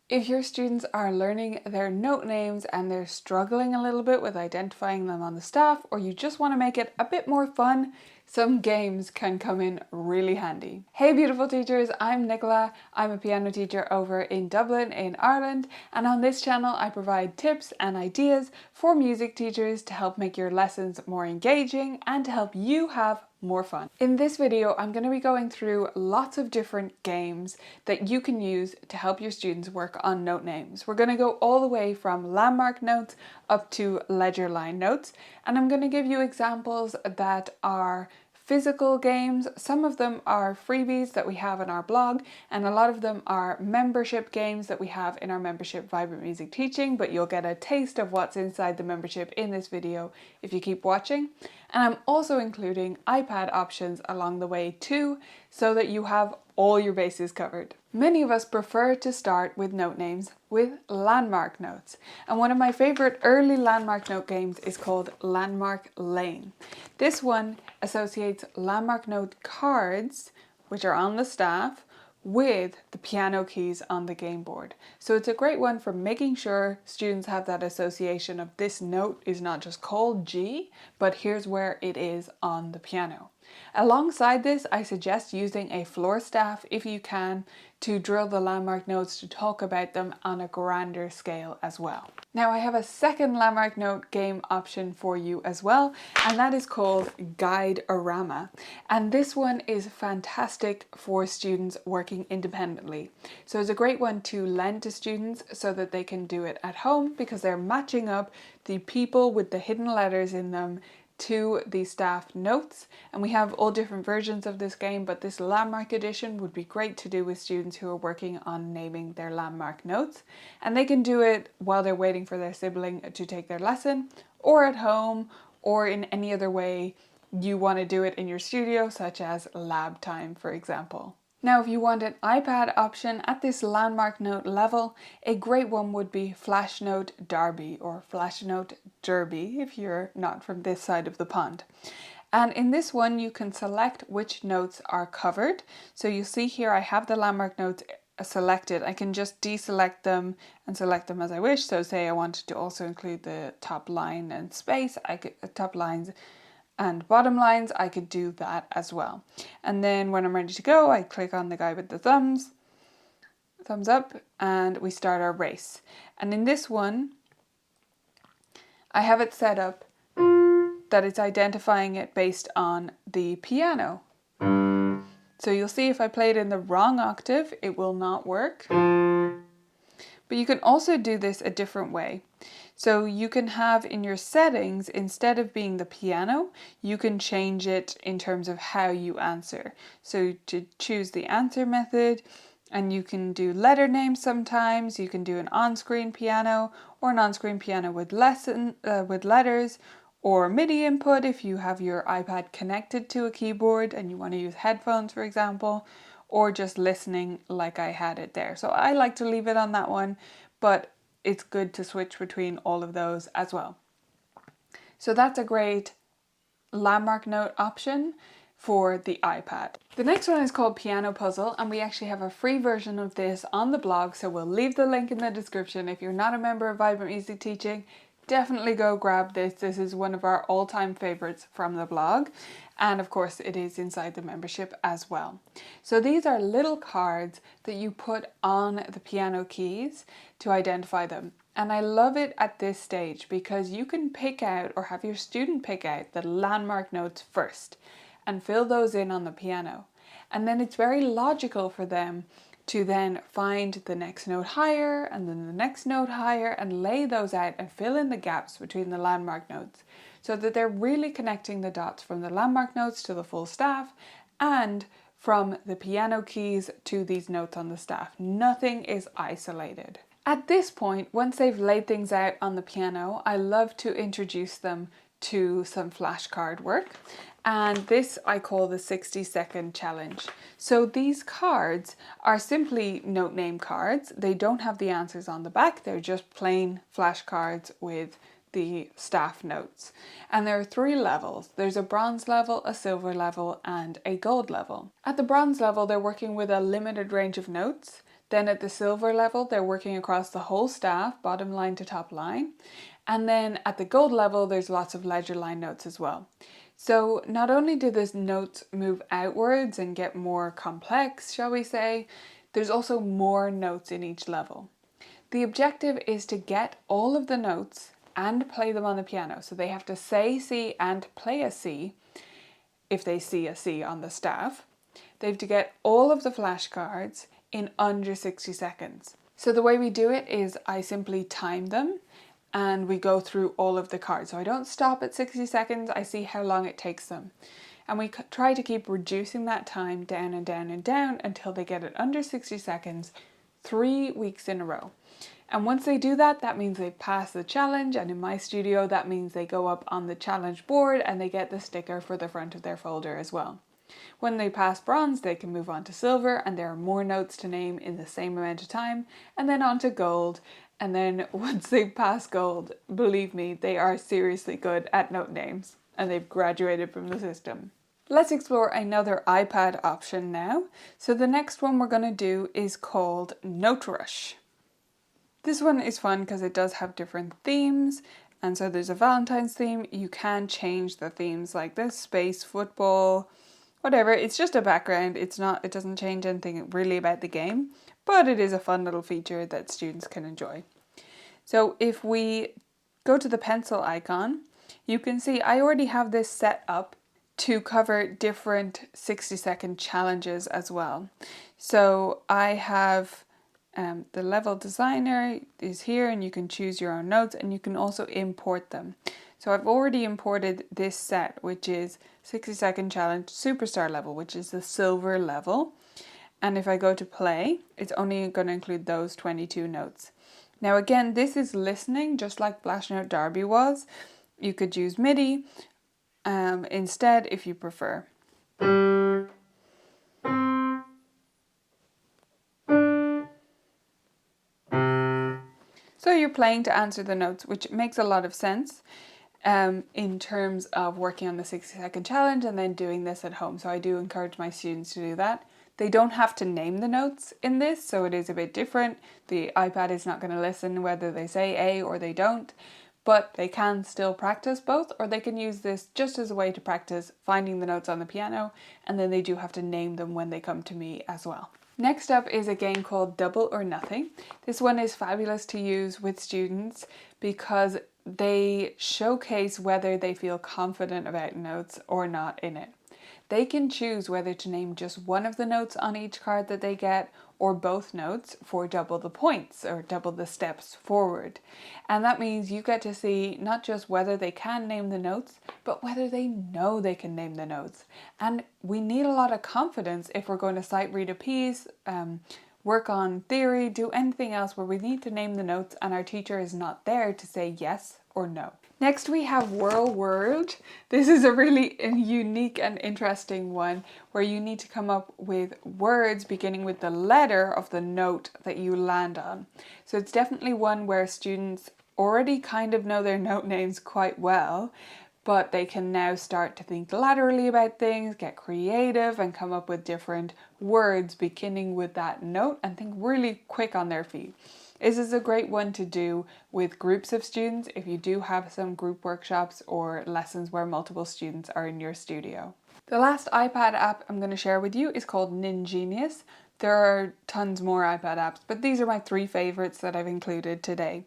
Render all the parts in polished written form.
If your students are learning their note names and they're struggling a little bit with identifying them on the staff, or you just want to make it a bit more fun, some games can come in really handy. Hey beautiful teachers, I'm Nicola. I'm a piano teacher over in Dublin in Ireland, and on this channel I provide tips and ideas for music teachers to help make your lessons more engaging and to help you have more fun. In this video, I'm going to be going through lots of different games that you can use to help your students work on note names. We're going to go all the way from landmark notes up to ledger line notes, and I'm going to give you examples that are physical games. Some of them are freebies that we have on our blog, and a lot of them are membership games that we have in our membership Vibrant Music Teaching, but you'll get a taste of what's inside the membership in this video if you keep watching. And I'm also including iPad options along the way too, so that you have all your bases covered. Many of us prefer to start with note names with landmark notes. And one of my favorite early landmark note games is called Landmark Lane. This one associates landmark note cards, which are on the staff, with the piano keys on the game board. So it's a great one for making sure students have that association of this note is not just called G, but here's where it is on the piano. Alongside this, I suggest using a floor staff if you can to drill the landmark notes, to talk about them on a grander scale as well. Now I have a second landmark note game option for you as well, and that is called Guiderama. And this one is fantastic for students working independently. So it's a great one to lend to students so that they can do it at home, because they're matching up the people with the hidden letters in them to the staff notes, and we have all different versions of this game, but this landmark edition would be great to do with students who are working on naming their landmark notes, and they can do it while they're waiting for their sibling to take their lesson, or at home, or in any other way you want to do it in your studio, such as lab time, for example. Now, if you want an iPad option at this landmark note level, a great one would be Flashnote Derby, or Flashnote Derby if you're not from this side of the pond. And in this one, you can select which notes are covered. So you see here, I have the landmark notes selected. I can just deselect them and select them as I wish. So say I wanted to also include the top line and space, I could top lines and bottom lines, I could do that as well. And then when I'm ready to go, I click on the guy with the thumbs up, and we start our race. And in this one, I have it set up that it's identifying it based on the piano. So you'll see if I play it in the wrong octave, it will not work. But you can also do this a different way. So you can have in your settings, instead of being the piano, you can change it in terms of how you answer. So to choose the answer method, and you can do letter names sometimes, you can do an on-screen piano or an on-screen piano with letters, or MIDI input if you have your iPad connected to a keyboard and you want to use headphones, for example, or just listening like I had it there. So I like to leave it on that one, but it's good to switch between all of those as well. So that's a great landmark note option for the iPad. The next one is called Piano Puzzle, and we actually have a free version of this on the blog, so we'll leave the link in the description. If you're not a member of Vibrant Music Teaching, definitely go grab this. This is one of our all-time favorites from the blog. And of course it is inside the membership as well. So these are little cards that you put on the piano keys to identify them. And I love it at this stage because you can pick out, or have your student pick out, the landmark notes first and fill those in on the piano. And then it's very logical for them to then find the next note higher and then the next note higher and lay those out and fill in the gaps between the landmark notes, so that they're really connecting the dots from the landmark notes to the full staff and from the piano keys to these notes on the staff. Nothing is isolated. At this point, once they've laid things out on the piano, I love to introduce them to some flashcard work. And this I call the 60-second challenge. So these cards are simply note name cards. They don't have the answers on the back. They're just plain flashcards with the staff notes. And there are 3 levels. There's a bronze level, a silver level, and a gold level. At the bronze level, they're working with a limited range of notes. Then at the silver level, they're working across the whole staff, bottom line to top line. And then at the gold level, there's lots of ledger line notes as well. So not only do the notes move outwards and get more complex, shall we say, there's also more notes in each level. The objective is to get all of the notes and play them on the piano. So they have to say C and play a C if they see a C on the staff. They have to get all of the flashcards in under 60 seconds. So the way we do it is I simply time them and we go through all of the cards. So I don't stop at 60 seconds, I see how long it takes them. And we try to keep reducing that time down and down and down until they get it under 60 seconds, 3 weeks in a row. And once they do that, that means they've passed the challenge, and in my studio that means they go up on the challenge board and they get the sticker for the front of their folder as well. When they pass bronze, they can move on to silver, and there are more notes to name in the same amount of time, and then on to gold. And then once they pass gold, believe me, they are seriously good at note names, and they've graduated from the system. Let's explore another iPad option now. So the next one we're going to do is called Note Rush. This one is fun because it does have different themes, and so there's a Valentine's theme. You can change the themes like this, space, football, whatever. It's just a background. It doesn't change anything really about the game, but it is a fun little feature that students can enjoy. So if we go to the pencil icon, you can see I already have this set up to cover different 60-second challenges as well. So I have the level designer is here, and you can choose your own notes, and you can also import them. So I've already imported this set, which is 60-second challenge superstar level, which is the silver level. And if I go to play, it's only going to include those 22 notes. Now again, this is listening, just like Flashnote Derby was. You could use MIDI instead if you prefer. So you're playing to answer the notes, which makes a lot of sense in terms of working on the 60-second challenge and then doing this at home. So I do encourage my students to do that. They don't have to name the notes in this, so it is a bit different. The iPad is not going to listen whether they say A or they don't, but they can still practice both, or they can use this just as a way to practice finding the notes on the piano, and then they do have to name them when they come to me as well. Next up is a game called Double or Nothing. This one is fabulous to use with students because they showcase whether they feel confident about notes or not in it. They can choose whether to name just one of the notes on each card that they get or both notes for double the points or double the steps forward. And that means you get to see not just whether they can name the notes, but whether they know they can name the notes. And we need a lot of confidence if we're going to sight read a piece, work on theory, do anything else where we need to name the notes and our teacher is not there to say yes or no. Next we have Whirlword. This is a really unique and interesting one where you need to come up with words beginning with the letter of the note that you land on. So it's definitely one where students already kind of know their note names quite well, but they can now start to think laterally about things, get creative and come up with different words beginning with that note and think really quick on their feet. This is a great one to do with groups of students if you do have some group workshops or lessons where multiple students are in your studio. The last iPad app I'm going to share with you is called Ningenius. There are tons more iPad apps, but these are my 3 favorites that I've included today.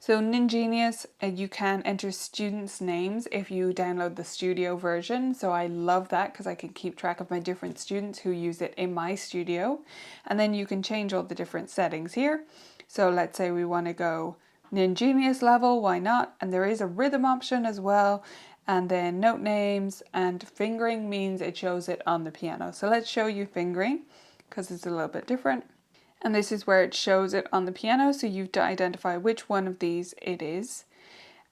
So Ningenius, you can enter students' names if you download the studio version. So I love that because I can keep track of my different students who use it in my studio. And then you can change all the different settings here. So let's say we want to go Ningenius level, why not? And there is a rhythm option as well. And then note names, and fingering means it shows it on the piano. So let's show you fingering because it's a little bit different. And this is where it shows it on the piano. So you have to identify which one of these it is.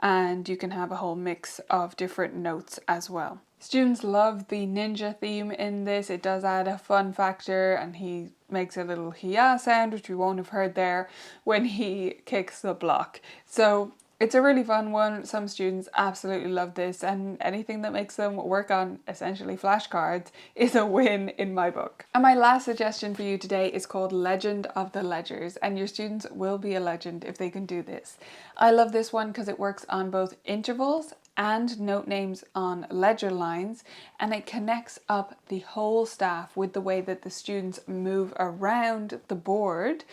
And you can have a whole mix of different notes as well. Students love the ninja theme in this. It does add a fun factor, and he makes a little hiya sound, which we won't have heard there, when he kicks the block. So It's a really fun one. Some students absolutely love this, and anything that makes them work on essentially flashcards is a win in my book. And my last suggestion for you today is called Legend of the Ledgers, and your students will be a legend if they can do this. I love this one because it works on both intervals and note names on ledger lines, and it connects up the whole staff with the way that the students move around the board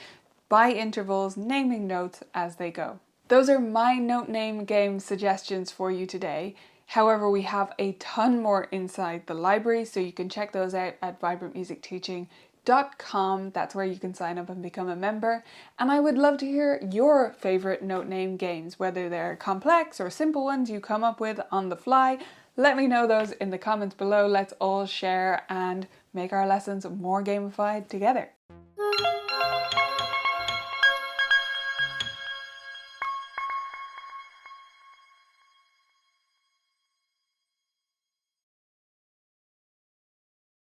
by intervals, naming notes as they go. Those are my note name game suggestions for you today. However, we have a ton more inside the library, so you can check those out at vibrantmusicteaching.com. That's where you can sign up and become a member. And I would love to hear your favorite note name games, whether they're complex or simple ones you come up with on the fly. Let me know those in the comments below. Let's all share and make our lessons more gamified together.